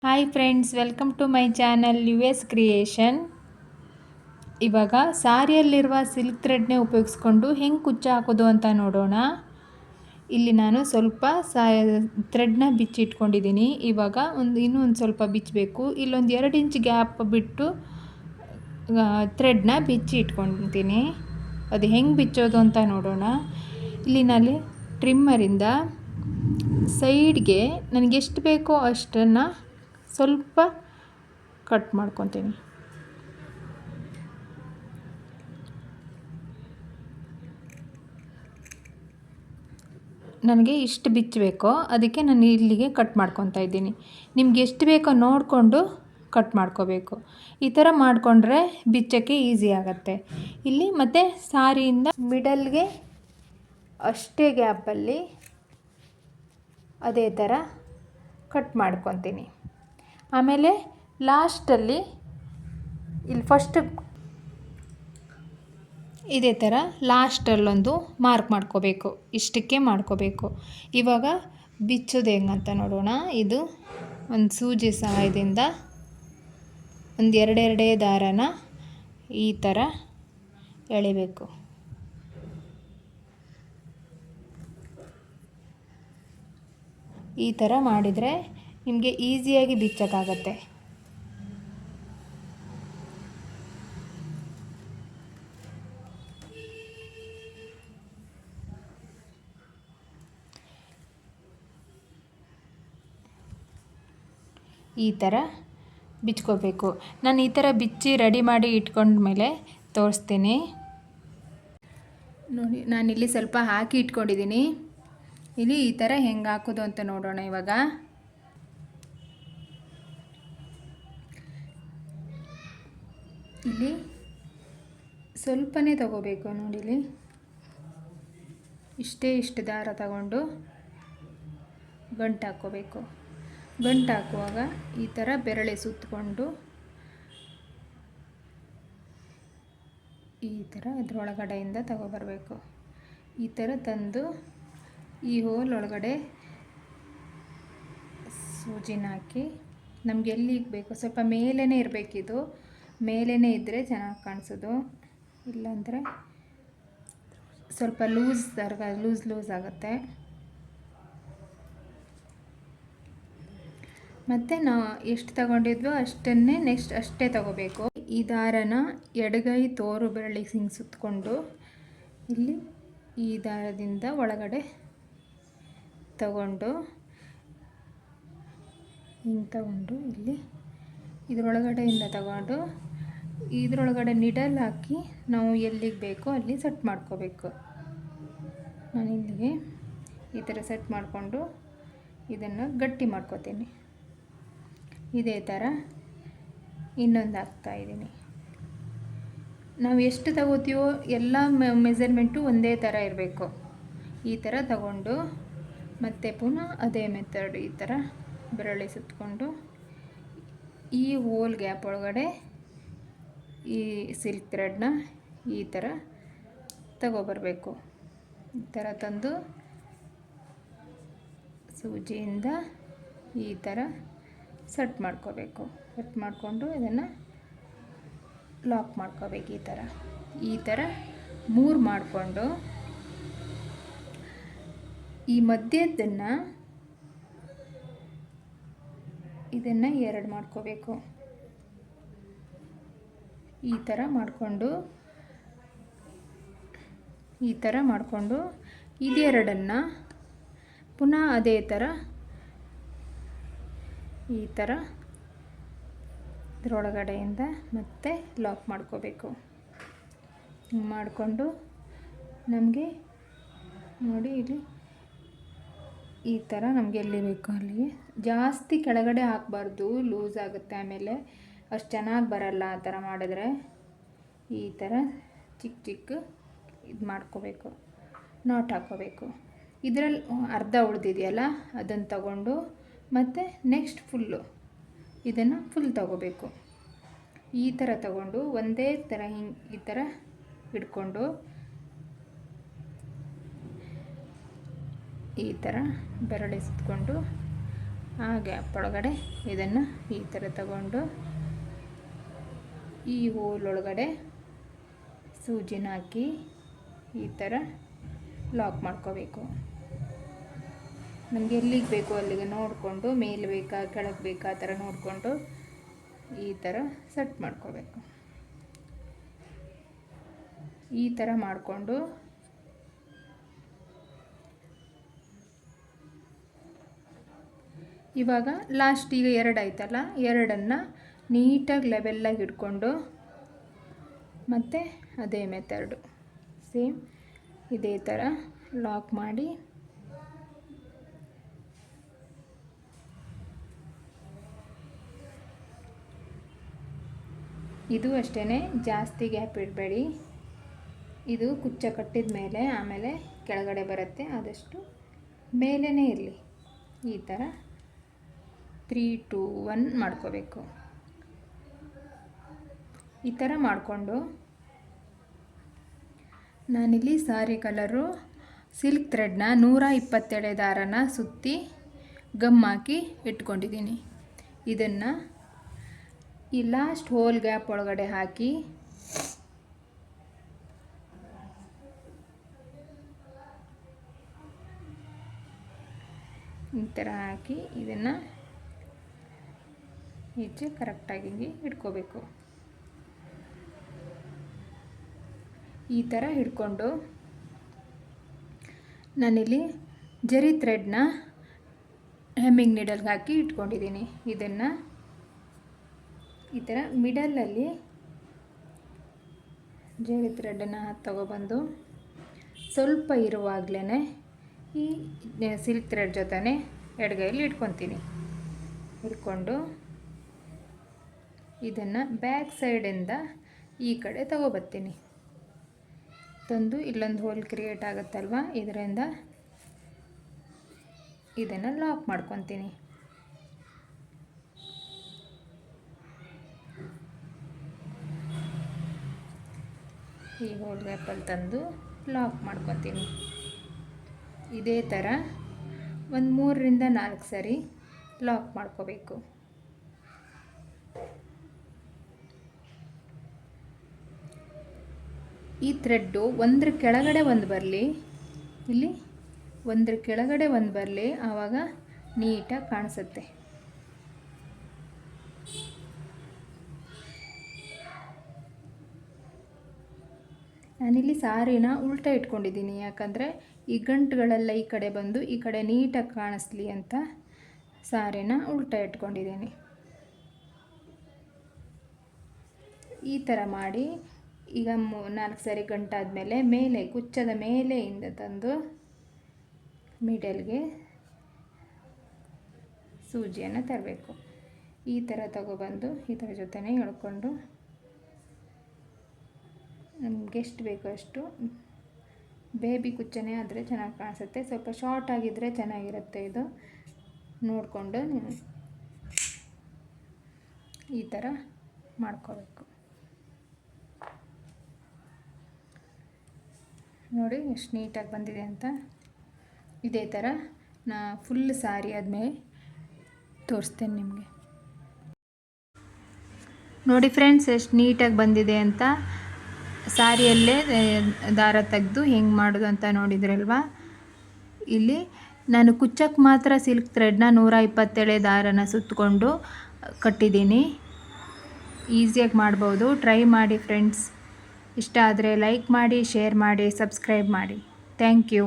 Hi friends, welcome to my channel U S creation. ಇವಾಗ ಸಾರಿಯಲ್ಲಿರುವ silk ಥ್ರೆಡ್ನೇ ಉಪಯೋಗಿಸ್ಕೊಂಡು ಹೆಂಗೆ ಕುಚ್ಚು ಹಾಕೋದು ಅಂತ ನೋಡೋಣ. ಇಲ್ಲಿ ನಾನು ಸ್ವಲ್ಪ ಥ್ರೆಡ್ನ ಬಿಚ್ಚಿಟ್ಕೊಂಡಿದ್ದೀನಿ. ಇವಾಗ ಇನ್ನೂ ಒಂದು ಸ್ವಲ್ಪ ಬಿಚ್ಚಬೇಕು. ಇಲ್ಲೊಂದು 2 ಇಂಚ್ ಗ್ಯಾಪ್ ಬಿಟ್ಟು ಥ್ರೆಡ್ನ ಬಿಚ್ಚಿ ಇಟ್ಕೊತೀನಿ. ಅದು ಹೆಂಗೆ ಬಿಚ್ಚೋದು ಅಂತ ನೋಡೋಣ. ಇಲ್ಲಿ ನಾನು ಟ್ರಿಮ್ಮರಿಂದ ಸೈಡ್ಗೆ ನನಗೆ ಎಷ್ಟು ಬೇಕೋ ಅಷ್ಟನ್ನು ಸ್ವಲ್ಪ ಕಟ್ ಮಾಡ್ಕೊತೀನಿ. ನನಗೆ ಇಷ್ಟು ಬಿಚ್ಚಬೇಕೋ ಅದಕ್ಕೆ ನಾನು ಇಲ್ಲಿಗೆ ಕಟ್ ಮಾಡ್ಕೊತಾ ಇದ್ದೀನಿ. ನಿಮ್ಗೆ ಎಷ್ಟು ಬೇಕೋ ನೋಡಿಕೊಂಡು ಕಟ್ ಮಾಡ್ಕೋಬೇಕು. ಈ ಥರ ಮಾಡಿಕೊಂಡ್ರೆ ಬಿಚ್ಚೋಕ್ಕೆ ಈಸಿ ಆಗುತ್ತೆ. ಇಲ್ಲಿ ಮತ್ತು ಸಾರಿಯಿಂದ ಮಿಡಲ್ಗೆ ಅಷ್ಟೇ ಗ್ಯಾಪಲ್ಲಿ ಅದೇ ಥರ ಕಟ್ ಮಾಡ್ಕೊತೀನಿ. ಆಮೇಲೆ ಲಾಸ್ಟಲ್ಲಿ ಇಲ್ಲಿ ಫಸ್ಟ್ ಇದೇ ಥರ ಲಾಸ್ಟಲ್ಲೊಂದು ಮಾರ್ಕ್ ಮಾಡ್ಕೋಬೇಕು. ಇಷ್ಟಕ್ಕೆ ಮಾಡ್ಕೋಬೇಕು. ಇವಾಗ ಬಿಚ್ಚೋದು ಹೆಂಗಂತ ನೋಡೋಣ. ಇದು ಒಂದು ಸೂಜಿ ಸಹಾಯದಿಂದ ಒಂದು ಎರಡೆರಡೇ ದಾರನ ಈ ಥರ ಎಳಿಬೇಕು. ಈ ಥರ ಮಾಡಿದರೆ ನಿಮಗೆ ಈಸಿಯಾಗಿ ಬಿಚ್ಚೋಕ್ಕಾಗತ್ತೆ. ಈ ಥರ ಬಿಚ್ಕೋಬೇಕು. ನಾನು ಈ ಥರ ಬಿಚ್ಚಿ ರೆಡಿ ಮಾಡಿ ಇಟ್ಕೊಂಡ್ಮೇಲೆ ತೋರಿಸ್ತೀನಿ ನೋಡಿ. ನಾನಿಲ್ಲಿ ಸ್ವಲ್ಪ ಹಾಕಿ ಇಟ್ಕೊಂಡಿದ್ದೀನಿ. ಇಲ್ಲಿ ಈ ಥರ ಹೆಂಗೆ ಹಾಕೋದು ಅಂತ ನೋಡೋಣ. ಇವಾಗ ಇಲ್ಲಿ ಸ್ವಲ್ಪನೇ ತಗೋಬೇಕು ನೋಡಿಲಿ. ಇಷ್ಟು ದಾರ ತಗೊಂಡು ಗಂಟು ಹಾಕ್ಕೋಬೇಕು. ಗಂಟು ಹಾಕುವಾಗ ಈ ಥರ ಬೆರಳೆ ಸುತ್ತಕೊಂಡು ಈ ಥರ ಅದರೊಳಗಡೆಯಿಂದ ತಗೊಬರಬೇಕು. ಈ ಥರ ತಂದು ಈ ಹೋಲ್ ಒಳಗಡೆ ಸೂಜಿನ ಹಾಕಿ ನಮ್ಗೆ ಎಲ್ಲಿಗೆ ಬೇಕು ಸ್ವಲ್ಪ ಮೇಲೇ ಇರಬೇಕಿದು. ಮೇಲೇ ಇದ್ದರೆ ಚೆನ್ನಾಗಿ ಕಾಣಿಸೋದು. ಇಲ್ಲಾಂದರೆ ಸ್ವಲ್ಪ ಲೂಸ್ ಆಗುತ್ತೆ. ಮತ್ತು ನಾವು ಎಷ್ಟು ತಗೊಂಡಿದ್ವೋ ಅಷ್ಟನ್ನೇ ನೆಕ್ಸ್ಟ್ ಅಷ್ಟೇ ತಗೋಬೇಕು. ಈ ದಾರನ ಎಡಗೈ ತೋರು ಬೆರಳಿಗೆ ಹಿಂಗೆ ಸುತ್ತಕೊಂಡು ಇಲ್ಲಿ ಈ ದಾರದಿಂದ ಒಳಗಡೆ ತಗೊಂಡು ಹಿಂಗೆ ತಗೊಂಡು ಇಲ್ಲಿ ಇದರೊಳಗಡೆಯಿಂದ ತಗೊಂಡು ಇದರೊಳಗಡೆ ನಿಡಲ್ ಹಾಕಿ ನಾವು ಎಲ್ಲಿಗೆ ಬೇಕೋ ಅಲ್ಲಿ ಸೆಟ್ ಮಾಡ್ಕೋಬೇಕು. ನಾನು ಇಲ್ಲಿಗೆ ಈ ಥರ ಸೆಟ್ ಮಾಡಿಕೊಂಡು ಇದನ್ನು ಗಟ್ಟಿ ಮಾಡ್ಕೋತೀನಿ. ಇದೇ ಥರ ಇನ್ನೊಂದು ಹಾಕ್ತಾಯಿದ್ದೀನಿ. ನಾವು ಎಷ್ಟು ತಗೋತೀವೋ ಎಲ್ಲ ಮೆಜರ್ಮೆಂಟು ಒಂದೇ ಥರ ಇರಬೇಕು. ಈ ಥರ ತಗೊಂಡು ಮತ್ತೆ ಪುನಃ ಅದೇ ಮೆಥಡ್ ಈ ಥರ ಬೆರಳೆ ಸುತ್ತಕೊಂಡು ಈ ಹೋಲ್ ಗ್ಯಾಪ್ ಒಳಗಡೆ ಈ ಸಿಲ್ಕ್ ಥ್ರೆಡ್ನ ಈ ಥರ ತಗೊಬರಬೇಕು. ಈ ಥರ ತಂದು ಸೂಜಿಯಿಂದ ಈ ಥರ ಸೆಟ್ ಮಾಡ್ಕೋಬೇಕು. ಸೆಟ್ ಮಾಡಿಕೊಂಡು ಇದನ್ನು ಲಾಕ್ ಮಾಡ್ಕೋಬೇಕು. ಈ ಥರ 3 ಮಾಡಿಕೊಂಡು ಈ ಮಧ್ಯದನ್ನು ಇದನ್ನು 2 ಮಾಡ್ಕೋಬೇಕು. ಈ ಥರ ಮಾಡಿಕೊಂಡು ಇದೆರಡನ್ನು ಪುನಃ ಅದೇ ಥರ ಈ ಥರ ಇದರೊಳಗಡೆಯಿಂದ ಮತ್ತೆ ಲಾಕ್ ಮಾಡ್ಕೋಬೇಕು. ಮಾಡಿಕೊಂಡು ನಮಗೆ ನೋಡಿ ಇಲ್ಲಿ ಈ ಥರ ನಮಗೆ ಎಲ್ಲಿ ಬೇಕೋ ಅಲ್ಲಿಗೆ ಜಾಸ್ತಿ ಕೆಳಗಡೆ ಹಾಕಬಾರ್ದು, ಲೂಸ್ ಆಗುತ್ತೆ. ಆಮೇಲೆ ಅಷ್ಟು ಚೆನ್ನಾಗಿ ಬರಲ್ಲ ಆ ಥರ ಮಾಡಿದ್ರೆ. ಈ ಥರ ಚಿಕ್ಕ ಇದು ಮಾಡ್ಕೋಬೇಕು, ನಾಟ್ ಹಾಕ್ಕೋಬೇಕು. ಇದರಲ್ಲಿ ಅರ್ಧ ಉಳಿದಿದೆಯಲ್ಲ ಅದನ್ನು ತಗೊಂಡು ಮತ್ತು ನೆಕ್ಸ್ಟ್ ಫುಲ್ಲು ಇದನ್ನು ಫುಲ್ ತಗೋಬೇಕು. ಈ ಥರ ತಗೊಂಡು ಒಂದೇ ಥರ ಹಿಂಗೆ ಈ ಥರ ಹಿಡ್ಕೊಂಡು ಈ ಥರ ಬೆರಳೆ ಸುತ್ತಕೊಂಡು ಆ ಗ್ಯಾಪ್ ಒಳಗಡೆ ಇದನ್ನು ಈ ಥರ ತಗೊಂಡು ಈ ಹೋಲ್ ಒಳಗಡೆ ಸೂಜಿನ ಹಾಕಿ ಈ ಥರ ಲಾಕ್ ಮಾಡ್ಕೋಬೇಕು. ನಮಗೆ ಎಲ್ಲಿಗೆ ಬೇಕು ಅಲ್ಲಿಗೆ ನೋಡಿಕೊಂಡು, ಮೇಲೆ ಬೇಕಾ ಕೆಳಗೆ ಬೇಕಾ ಆ ಥರ ನೋಡಿಕೊಂಡು ಈ ಥರ ಸೆಟ್ ಮಾಡ್ಕೋಬೇಕು. ಈ ಥರ ಮಾಡಿಕೊಂಡು ಇವಾಗ ಲಾಸ್ಟ್ ಈಗ 2 ಆಯ್ತಲ್ಲ, 2 ನೀಟಾಗಿ ಲೆವೆಲ್ಲಾಗಿ ಇಟ್ಕೊಂಡು ಮತ್ತು ಅದೇ ಮೆಥಡು ಸೇಮ್ ಇದೇ ಥರ ಲಾಕ್ ಮಾಡಿ ಇದು ಅಷ್ಟೇ, ಜಾಸ್ತಿ ಗ್ಯಾಪ್ ಇಡಬೇಡಿ. ಇದು ಕುಚ್ಚ ಕಟ್ಟಿದ ಮೇಲೆ ಆಮೇಲೆ ಕೆಳಗಡೆ ಬರುತ್ತೆ, ಆದಷ್ಟು ಮೇಲೇ ಇರಲಿ. ಈ ಥರ 3, 2, 1 ಮಾಡ್ಕೋಬೇಕು. ಈ ಥರ ಮಾಡಿಕೊಂಡು ನಾನಿಲ್ಲಿ ಸಾರಿ ಕಲರು ಸಿಲ್ಕ್ ಥ್ರೆಡ್ನ 127 ದಾರನ ಸುತ್ತಿ ಗಮ್ ಹಾಕಿ ಇಟ್ಕೊಂಡಿದ್ದೀನಿ. ಇದನ್ನು ಈ ಲಾಸ್ಟ್ ಹೋಲ್ ಗ್ಯಾಪ್ ಒಳಗಡೆ ಹಾಕಿ ಈ ಥರ ಹಾಕಿ ಇದನ್ನು ಈಚೆ ಕರೆಕ್ಟಾಗಿ ಇಟ್ಕೋಬೇಕು. ಈ ಥರ ಹಿಡ್ಕೊಂಡು ನಾನಿಲ್ಲಿ ಜರಿ ಥ್ರೆಡ್ನ ಹೆಮ್ಮಿಂಗ್ ನೀಡಲ್ಗೆ ಹಾಕಿ ಇಟ್ಕೊಂಡಿದ್ದೀನಿ. ಇದನ್ನು ಈ ಥರ ಮಿಡಲಲ್ಲಿ ಜರಿ ಥ್ರೆಡನ್ನು ತಗೊಬಂದು ಸ್ವಲ್ಪ ಇರುವಾಗಲೇ ಈ ಸಿಲ್ಕ್ ಥ್ರೆಡ್ ಜೊತೆ ಎಡಗೈಯಲ್ಲಿ ಇಟ್ಕೊತೀನಿ. ಇಟ್ಕೊಂಡು ಇದನ್ನು ಬ್ಯಾಕ್ ಸೈಡಿಂದ ಈ ಕಡೆ ತಗೊಬರ್ತೀನಿ. ತಂದು ಇಲ್ಲೊಂದು ಹೋಲ್ ಕ್ರಿಯೇಟ್ ಆಗುತ್ತಲ್ವ, ಇದರಿಂದ ಇದನ್ನು ಲಾಕ್ ಮಾಡ್ಕೊತೀನಿ. ಈ ಹೋಲ್ ಗ್ಯಾಪಲ್ಲಿ ತಂದು ಲಾಕ್ ಮಾಡ್ಕೊತೀನಿ. ಇದೇ ಥರ ಒಂದು 3 ರಿಂದ 4 ಸರಿ ಲಾಕ್ ಮಾಡ್ಕೋಬೇಕು. ಈ ಥ್ರೆಡ್ಡು ಒಂದ್ರ ಕೆಳಗಡೆ ಒಂದು ಬರಲಿ, ಇಲ್ಲಿ ಒಂದ್ರ ಕೆಳಗಡೆ ಒಂದು ಬರಲಿ, ಆವಾಗ ನೀಟಾಗಿ ಕಾಣಿಸುತ್ತೆ. ನಾನಿಲ್ಲಿ ಸಾರಿನ ಉಲ್ಟಾ ಇಟ್ಕೊಂಡಿದ್ದೀನಿ, ಯಾಕಂದರೆ ಈ ಗಂಟುಗಳೆಲ್ಲ ಈ ಕಡೆ ಬಂದು ಈ ಕಡೆ ನೀಟಾಗಿ ಕಾಣಿಸ್ಲಿ ಅಂತ ಸಾರಿನ ಉಲ್ಟಾ ಇಟ್ಕೊಂಡಿದ್ದೀನಿ. ಈ ಥರ ಮಾಡಿ ಈಗ 4 ಸರಿ ಗಂಟಾದಮೇಲೆ ಮೇಲೆ ಕುಚ್ಚದ ಮೇಲೆಯಿಂದ ತಂದು ಮಿಡಲ್ಗೆ ಸೂಜಿಯನ್ನು ತರಬೇಕು. ಈ ಥರ ತಗೊಬಂದು ಇದರ ಜೊತೆನೇ ಎಳ್ಕೊಂಡು ನಮ್ಗೆ ಎಷ್ಟು ಬೇಕೋ ಅಷ್ಟು, ಬೇಬಿ ಕುಚ್ಚನೇ ಆದರೆ ಚೆನ್ನಾಗಿ ಕಾಣಿಸುತ್ತೆ, ಸ್ವಲ್ಪ ಶಾರ್ಟ್ ಆಗಿದ್ದರೆ ಚೆನ್ನಾಗಿರುತ್ತೆ. ಇದು ನೋಡಿಕೊಂಡು ಈ ಥರ ಮಾಡ್ಕೋಬೇಕು. ನೋಡಿ ಎಷ್ಟು ನೀಟಾಗಿ ಬಂದಿದೆ ಅಂತ. ಇದೇ ಥರ ನಾ ಫುಲ್ ಸಾರಿ ಆದಮೇಲೆ ತೋರಿಸ್ತೇನೆ ನಿಮಗೆ. ನೋಡಿ ಫ್ರೆಂಡ್ಸ್, ಎಷ್ಟು ನೀಟಾಗಿ ಬಂದಿದೆ ಅಂತ. ಸಾರಿಯಲ್ಲೇ ದಾರ ತೆಗೆದು ಹೆಂಗೆ ಮಾಡೋದು ಅಂತ ನೋಡಿದ್ರಲ್ವ. ಇಲ್ಲಿ ನಾನು ಕುಚ್ಚಕ್ಕೆ ಮಾತ್ರ ಸಿಲ್ಕ್ ಥ್ರೆಡ್ನ 127 ದಾರನ ಸುತ್ತಕೊಂಡು ಕಟ್ಟಿದ್ದೀನಿ. ಈಸಿಯಾಗಿ ಮಾಡ್ಬೋದು, ಟ್ರೈ ಮಾಡಿ ಫ್ರೆಂಡ್ಸ್. ಇಷ್ಟ ಆದರೆ ಲೈಕ್ ಮಾಡಿ, ಶೇರ್ ಮಾಡಿ, ಸಬ್ಸ್ಕ್ರೈಬ್ ಮಾಡಿ. Thank you.